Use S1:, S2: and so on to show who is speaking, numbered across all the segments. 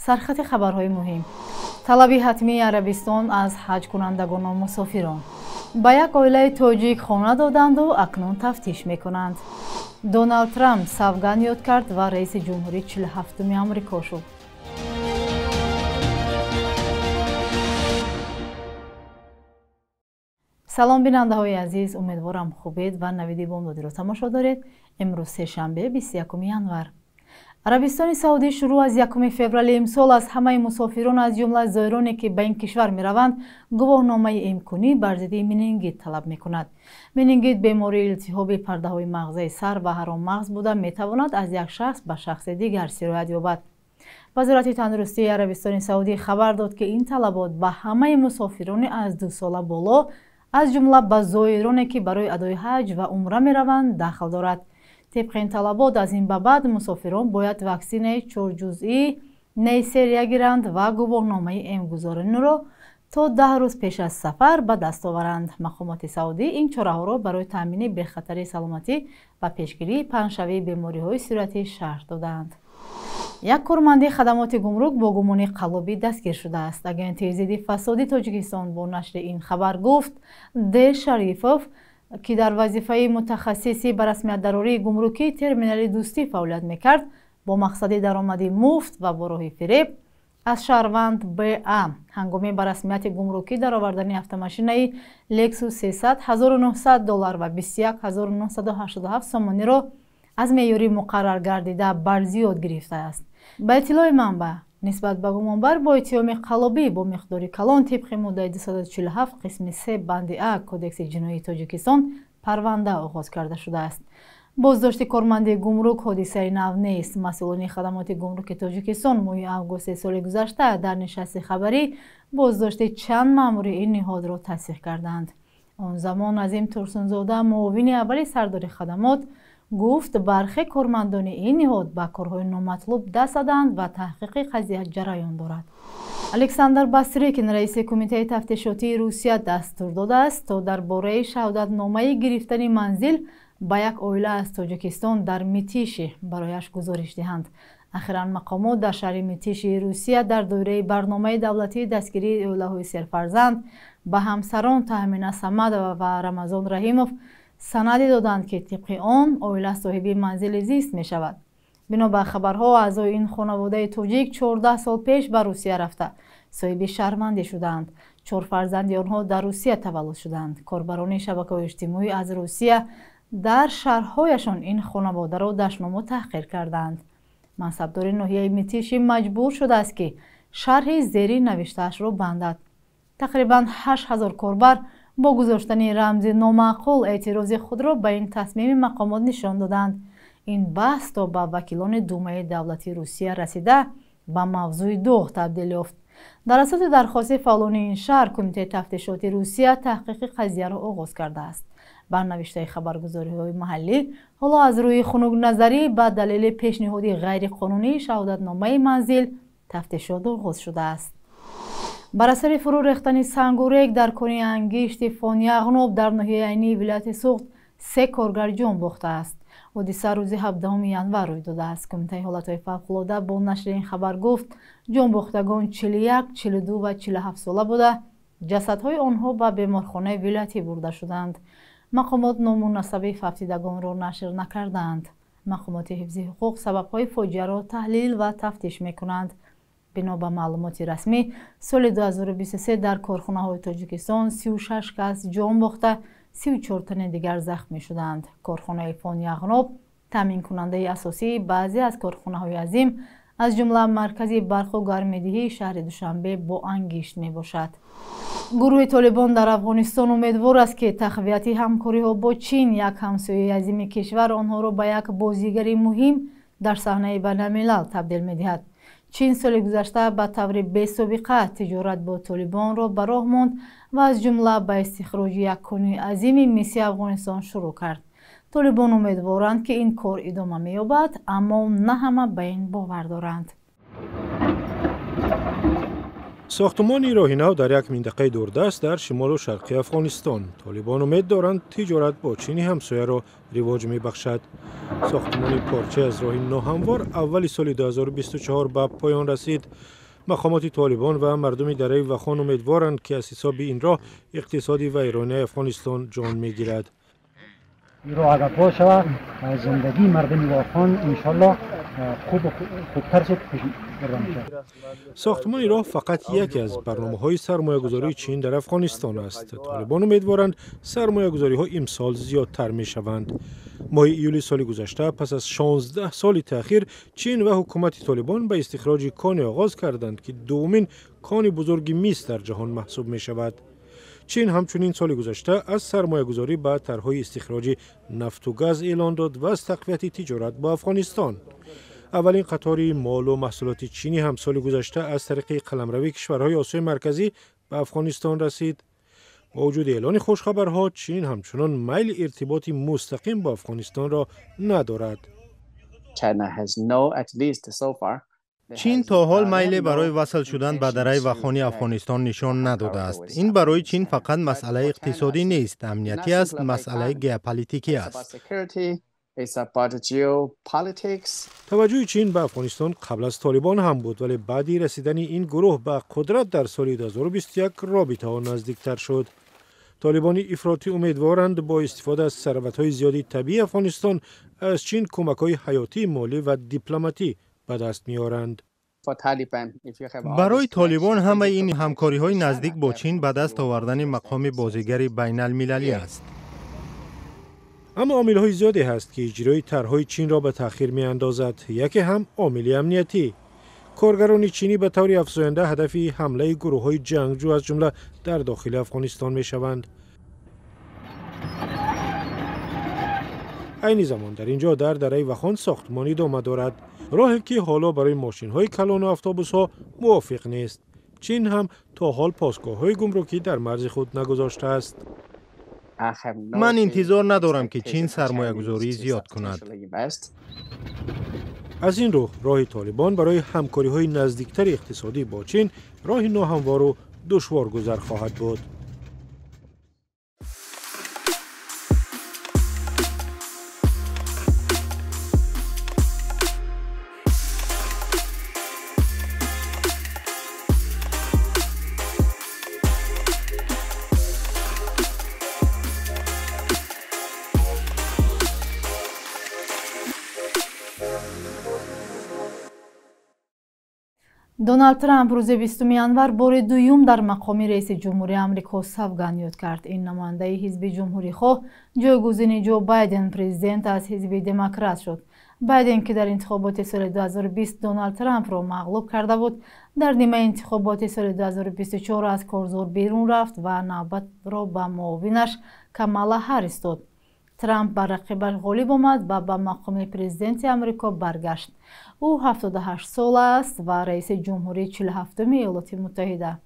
S1: سرخط خبرهای مهم. طلب حتمی عربستان از حج کنندگان و مسافران. با یک عائله تاجیک خانه دادند و اکنون تفتیش میکنند. دونالد ترامپ سوگند یاد کرد و رئیس جمهوری 47 آمریکا شد. سلام بیننده های عزیز، امیدوارم خوبید و نویدی بامدادی رو تماشا دارید. امروز سه‌شنبه 21 ینور. عربستان سعودی شروع از 1 فوریه امسال از همه مسافران از جمله زائرانی که به این کشور میروند گواهنامه امکانی بر ضد منینگیت طلب میکند. منینگیت بیماری التهاب پرده های مغزی سر و حرام مغز بوده میتواند از یک شخص به شخص دیگر سرایت یابد. وزارت تندرستی عربستان سعودی خبر داد که این طلبات به همه مسافران از 2 ساله بالا از جمله به زائرانی که برای ادای حج و عمره میروند داخل دارد. طبق این طلبات از این به بعد مسافران باید واکسن 4 جزئی نیسریا گیرند و گواهنامه امگذارانی را تا 10 روز پیش از سفر به دست آورند. مقامات سعودی این چاره‌ها را برای تامین بخطری سلامتی و پیشگیری پنه‌شوی بیماری‌های صورتی شرح دادند. یک کارمند خدمات گمرک با گمان قلابی دستگیر شده است. اگنت ضد فساد تاجیکستان با نشر این خبر گفت د شریفوف که در وظیفه متخصصی به رسمیت دراری گمرکی ترمینال دوستی فعالیت میکرد با مقصد درآمدی مفت و با راه فریب از شهروند BA هنگامی به رسمیت گمرکی درآوردن افت لکسوس 300 $1900 و 21987 سامانی را از معیاری مقرر گردیده بر زیاد گرفته است. به اطلاع منبع نسبت به گمانبر با اتهام قلابی با مقدار کلان طبق ماده 247 قسم 3 بند ا کدکس جنایی تاجیکستان پرونده آغاز کرده شده است. بازداشت کارمند گمرک حادثه نو نیست. مسئولان خدمات گمرک تاجیکستان ماه اوگوست سال گذشته در نشست خبری بازداشت چند مأمور این نهاد را تصدیق کردند. آن زمان عظیم ترسونزاده معاون اول سردار خدمات گفت برخی کارمندان این نهاد به کارهای نامطلوب دست زدند و تحقیق قضیه جریان دارد. الکساندر باستریکین رئیس کمیته تفتیشاتی روسیه دستور داده است تا درباره شهادتنامه گرفتن منزل به یک عائله از تاجیکستان در میتیش برایش گزارش دهند. اخیراً مقامات در شهر میتیش روسیه در دوره برنامه دولتی دستگیری عائله‌های سرفرزند به همسران تامین سمد و رمضان رحیموف سندی دادند که طبق آن عائله صاحب منزل زیست می شود. بنا به خبرها اعضای این خانواده تاجیک 14 سال پیش به روسیه رفته صاحب شهروندی شدند. 4 فرزند آنها در روسیه تولد شدند. کاربران شبکه‌های اجتماعی از روسیه در شهرهایشان این خانواده را دشنام تحقیر کردند. منصبدار ناحیه میتیش مجبور شده است که شرح زیری نوشته‌اش را بندد. تقریباً 8000 کاربر با گذاشتن رمز نامعقول اعتراض خود را به این تصمیم مقامات نشان دادند. این بحث تا به وکیلان دومه دولتی روسیه رسیده به موضوع دوغ تبدیل یافت. در اساس درخواست فعالان این شهر کمیته تفتیشاتی روسیه تحقیق قضیه را آغاز کرده است. بر نوشته خبرگزاری‌های محلی حالا از روی خنک نظری به دلیل پیشنهاد غیر قانونی شهادتنامه منزل تفتیشات آغاز شده است. بر اثر فرو ریختن سنگ و ریگ در کنی انگشت فانیاغنوب در ناحیه عینی ولایت سوخت 3 کارگر جان باخته است. حادثه روز 17 ینور روی داده است. کمیته حالت‌های فوق‌العاده با نشر این خبر گفت جان باختگان 41، 42 و 47 ساله بوده. جسدهای آنها به بیمارخانه ولایتی برده شدند. مقامات نام و نسب فقیدگان را نشر نکردند. مقامات حفظ حقوق سبب‌های فاجعه را تحلیل و تفتیش می‌کنند. بنا به معلومات رسمی سال 2023 در کارخانه‌های تاجیکستان 36 کس جان باخته 34 تن دیگر زخمی شدند. کارخانه فانیاغنوب تامین کننده اساسی بعضی از کارخانه‌های عظیم از جمله مرکز برق و گرم‌دهی شهر دوشنبه با انگشت می باشد. گروه طالبان در افغانستان امیدوار است که تقویت همکاری‌ها با چین یک همسایه عظیم کشور آنها را به یک بازیگر مهم در صحنه بین‌الملل تبدیل می‌دهد. چین سال گذشته به طور بی‌سابقه تجارت با طالبان را به راه ماند و از جمله به استخراج یک کانون عظیم مس افغانستان شروع کرد. طالبان امیدوارند که این کار ادامه می‌یابد، اما نه همه به این باور دارند.
S2: ساختمان راهی نو در یک منطقه دوردست در شمال و شرقی افغانستان. طالبان امید دارند تجارت با چین همسایه را رواج می‌بخشد. ساختمان پارچه از راه نو هموار اول سال 2024 به پایان رسید. مقامات طالبان و مردم دره وخان امیدوارند که از حساب این راه اقتصادی ویرانه افغانستان جان می‌گیرد.
S3: این راه اگر باز شود زندگی مردم وخان انشالله خوبتر شد.
S2: ساختمان راه فقط یکی از برنامه‌های سرمایه‌گذاری چین در افغانستان است. طالبان امیدوارند سرمایه‌گذاری‌ها امسال زیادتر می‌شوند. ماه ایول سال گذشته پس از 16 سال تأخیر چین و حکومت طالبان به استخراج کان آغاز کردند که دومین کان بزرگ مس در جهان محسوب می‌شود. چین همچنین سال گذشته از سرمایه‌گذاری به طرح‌های استخراج نفت و گاز اعلان داد و از تقویت تجارت با افغانستان. اولین قطار مال و محصولات چینی هم سال گذشته از طریق قلمروی کشورهای آسیای مرکزی به افغانستان رسید. با وجود اعلان خوشخبرها، چین همچنان میل ارتباط مستقیم با افغانستان را ندارد.
S4: چین تا حال میل برای وصل شدن به دره وخان افغانستان نشان نداده است. این برای چین فقط مسئله اقتصادی نیست، امنیتی است، مسئله ژئوپلیتیکی است.
S2: توجه چین به افغانستان قبل از طالبان هم بود، ولی بعدی رسیدن این گروه به قدرت در سال 2021 رابطه ها نزدیکتر شد. طالبان افراطی امیدوارند با استفاده از ثروت‌های زیادی طبیعی افغانستان از چین کمک‌های حیاتی، مالی و دیپلماتی به دست می‌آورند.
S4: برای طالبان همه این همکاری‌های نزدیک با چین به دست آوردن مقام بازیگر بین‌المللی است.
S2: اما عامل‌های زیادی هست که اجرای طرح‌های چین را به تأخیر می‌اندازد. یکی هم عامل امنیتی. کارگران چینی به طور افزاینده هدف حمله گروه‌های جنگجو از جمله در داخل افغانستان می‌شوند. عین زمان در اینجا در دره وخان ساختمانی ادامه دارد، راهی که حالا برای ماشین‌های کلان و اتوبوس‌ها موافق نیست. چین هم تا حال پاسگاه‌های گمرکی در مرز خود نگذاشته است.
S4: من انتظار ندارم که چین سرمایه‌گذاری زیاد کند.
S2: از این راه طالبان برای همکاری‌های نزدیکتر اقتصادی با چین راه ناهموار و دشوار گذر خواهد بود.
S1: دونالد ترامپ روز 20 январ بار دوم در مقام رئیس جمهوری آمریکا سوگند کرد. این نماینده حزب جمهوری خواه جایگزین جو بایدن پرزیدنت از حزب دموکرات شد. بایدن که در انتخابات سال 2020 دونالد ترامپ را مغلوب کرده بود، در نیمه انتخابات سال 2024 از کارزار بیرون رفت و نوبت را به معاونش کامالا هریس داد. ترامپ بر رقیبش غالب آمد و به مقام پرزیدنت آمریکا برگشت. او 78 سال است و رئیس جمهوری 47 ایالات متحده.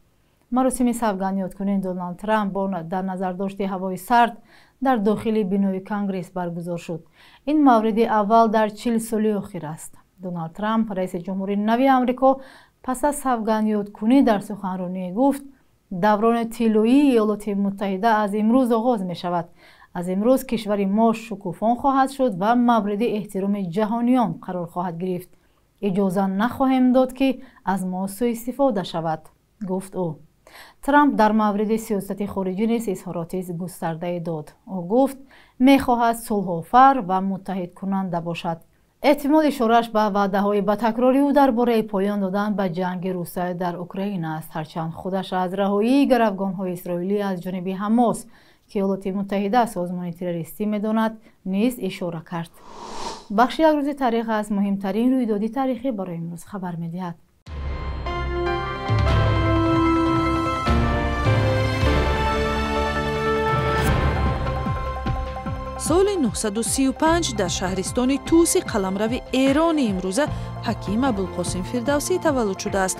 S1: مراسم سوگندی‌کنی دونالد ترامپ با در نظر داشت هوای سرد در داخل بینای کنگره برگزار شد. این مورد اول در 40 سال اخیر است. دونالد ترامپ رئیس جمهوری نو آمریکا پس از سوگندی‌کنی در سخنرانی گفت دوران طلایی ایالات متحده از امروز آغاز می شود. از امروز کشور ما شکوفان خواهد شد و مورد احترام جهانیان قرار خواهد گرفت. اجازه نخواهیم داد که از ما سوء استفاده شود، گفت او. ترامپ در مورد سیاست خارجی نیز اظهارات گسترده داد. او گفت می‌خواهد صلح‌آفر و متحد کننده باشد. احتمال اشاره‌اش به وعده‌های با تکراری او درباره پایان دادن به جنگ روسیه در اوکراین است، هرچند خودش از رهایی گروگان‌های اسرائیلی از جانب حماس که ایالات متحده سازمان تروریستی می‌داند نیز اشاره کرد. بخش یک روز تاریخ از مهمترین رویدادهای تاریخی برای امروز خبر می‌دهد.
S5: سال 935 در شهرستان توس قلمرو ایران امروزه ҳаким Абулқосим Фирдавсӣ таваллуд шудааст.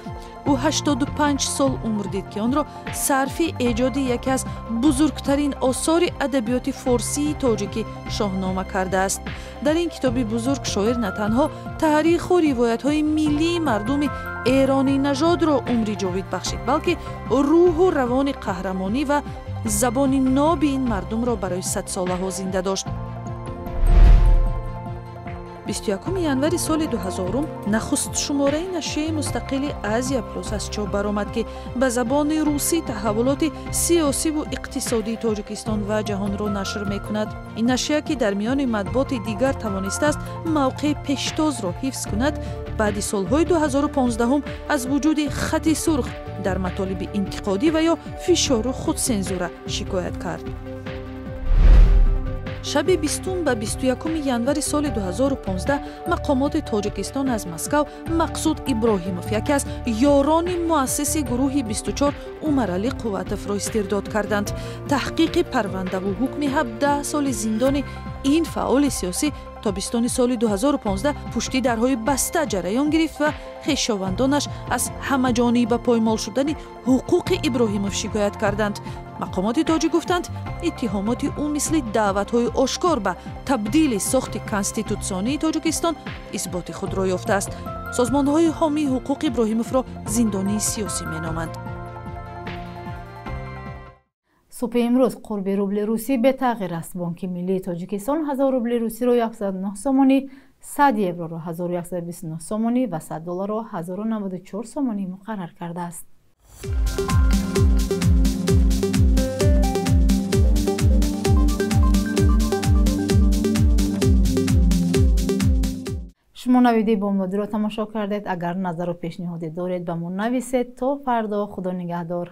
S5: ӯ 85 сол умр дид ки онро сарфи эҷоди яке аз бузургтарин осори адабиёти форсии тоҷикӣ шоҳнома кардааст. дар ин китоби бузург шоир на танҳо таъриху ривоятҳои миллии мардуми эронӣ нажодро умри ҷовид бахшид, балки рӯҳу равони қаҳрамонӣ ва забони ноби ин мардумро барои садсолаҳо зинда дошт. 21 январи соли 2000 нахуст шумораи нашрияи мустақили Азия Плюс аз чоп баромад ки ба забони русӣ таҳаввулоти сиёсиву иқтисодии Тоҷикистон ва ҷаҳонро нашр мекунад. ин нашрия ки дар миёни матбуоти дигар тавонистааст мавқеи пештозро ҳифз кунад, баъди солҳои 2015 аз вуҷуди хати сурх дар матолиби интиқодӣ ва ё фишору худсензура шикоят кард. шаби 20 ба 21 январи соли 2015 мақомоти Тоҷикистон аз Москав Мақсуд Иброҳимов, яке аз ёрони муассиси гурӯҳи 24 Умарали Қувватовро истирдод карданд. таҳқиқи парвандаву ҳукми 17 соли зиндони ин фаъоли сиёсӣ тобистони соли 2015 пушти дарҳои баста ҷараён гирифт ва хешовандонаш аз ҳамаҷонӣ ба поймол шудани ҳуқуқи Иброҳимов шикоят карданд. мақомоти тоҷик гуфтанд, иттиҳомоти ӯ мисли даъватҳои ошкор ба табдили сохти конститутсионии Тоҷикистон исботи худро ёфтааст. созмонҳои ҳомии ҳуқуқи Иброҳимовро зиндонии сиёсӣ меноманд.
S1: субҳи имрӯз қурби рубли русӣ бетағйир аст. бонки миллии Тоҷикистон 1000 рубли русиро 109 сомонӣ, 100 евроро 1129 сомонӣ ва 100 долларро 1094 сомонӣ муқаррар кардааст. шумо навиди бомдодиро тамошо кардед. агар назару пешниҳоде доред ба мо нависед. то фардо, худо нигаҳдор.